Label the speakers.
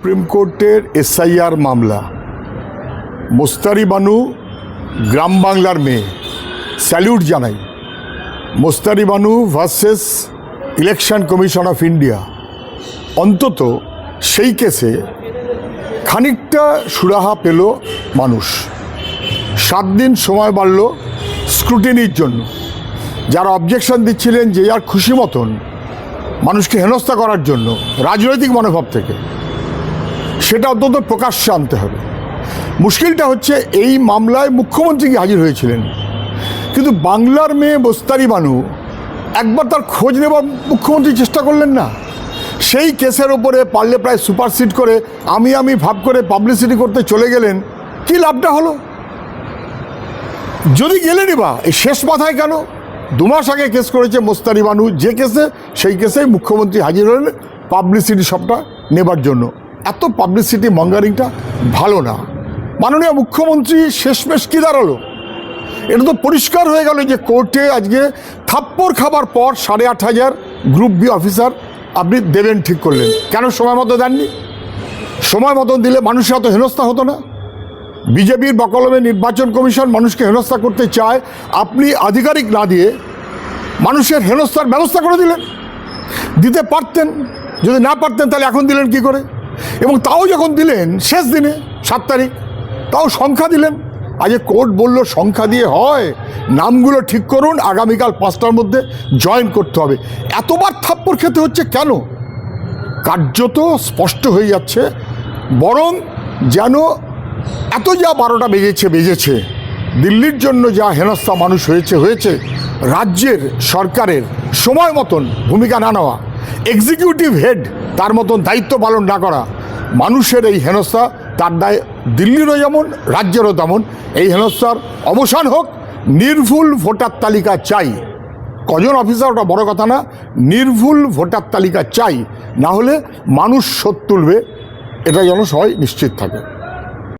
Speaker 1: Supreme কোর্টের SIR মামলা, মোস্তারি বানু গ্রাম বাংলার মেয়ে, স্যালিউট জানাই। Mostari Banu versus election commission of India, অন্তত সেই কেসে খানিকটা সুরাহা পেল মানুষ। 7 দিন সময় বাড়ল স্ক্রুটিনির জন্য। যারা অবজেকশন দিচ্ছিলেন যে যার খুশি মতন মানুষকে হেনস্থা করার জন্য রাজনৈতিক মনোভাব থেকে, সেটা অন্তত প্রকাশ্যে আনতে হবে। মুশকিলটা হচ্ছে এই মামলায় মুখ্যমন্ত্রী কি হাজির হয়েছিলেন, কিন্তু বাংলার মেয়ে মোস্তারি বানু একবার তার খোঁজ নেবার মুখ্যমন্ত্রী চেষ্টা করলেন না। সেই কেসের ওপরে পারলে প্রায় সুপারসিড করে আমি ভাব করে পাবলিসিটি করতে চলে গেলেন। কি লাভটা হলো? যদি গেলেনই বা এই শেষ মাথায় কেন? 2 মাস আগে কেস করেছে মোস্তারি বানু, যে কেসে সেই কেসেই মুখ্যমন্ত্রী হাজির হলেন পাবলিসিটি সবটা নেবার জন্য। এত পাবলিসিটি মঙ্গারিংটা ভালো না। মাননীয় মুখ্যমন্ত্রী শেষমেশ কী দাঁড়ালো? এটা তো পরিষ্কার হয়ে গেল যে কোর্টে আজকে থাপ্পড় খাবার পর 8,500 গ্রুপ বি অফিসার আপনি দেবেন ঠিক করলেন। কেন সময় মতো দেননি? সময় মতন দিলে মানুষের এত হেনস্থা হতো না। বিজেপির বকলমে নির্বাচন কমিশন মানুষকে হেনস্থা করতে চায়, আপনি আধিকারিক না দিয়ে মানুষের হেনস্থার ব্যবস্থা করে দিলেন। দিতে পারতেন, যদি না পারতেন তাহলে এখন দিলেন কি করে? এবং তাও যখন দিলেন শেষ দিনে 7 তারিখ, তাও সংখ্যা দিলেন। আজ কোর্ট বলল সংখ্যা দিয়ে হয়, নামগুলো ঠিক করুন, আগামীকাল 5টার মধ্যে জয়েন করতে হবে। এতবার থাপ্পড় খেতে হচ্ছে কেন? কার্যত স্পষ্ট হয়ে যাচ্ছে, বরং যেন এত যা 12টা বেজেছে, দিল্লির জন্য যা হেনস্থা মানুষ হয়েছে, রাজ্যের সরকারের সময় মতন ভূমিকা না নেওয়া, এক্সিকিউটিভ হেড তার মতন দায়িত্ব পালন না করা, মানুষের এই হেনস্থা, তার দায় দিল্লিরও যেমন রাজ্যেরও তেমন। এই হেনস্থার অবসান হোক। নির্ভুল ভোটার তালিকা চাই। কজন অফিসার ওটা বড় কথা না, নির্ভুল ভোটার তালিকা চাই। না হলে মানুষ শোধ তুলবে, এটা যেন সবাই নিশ্চিত থাকে।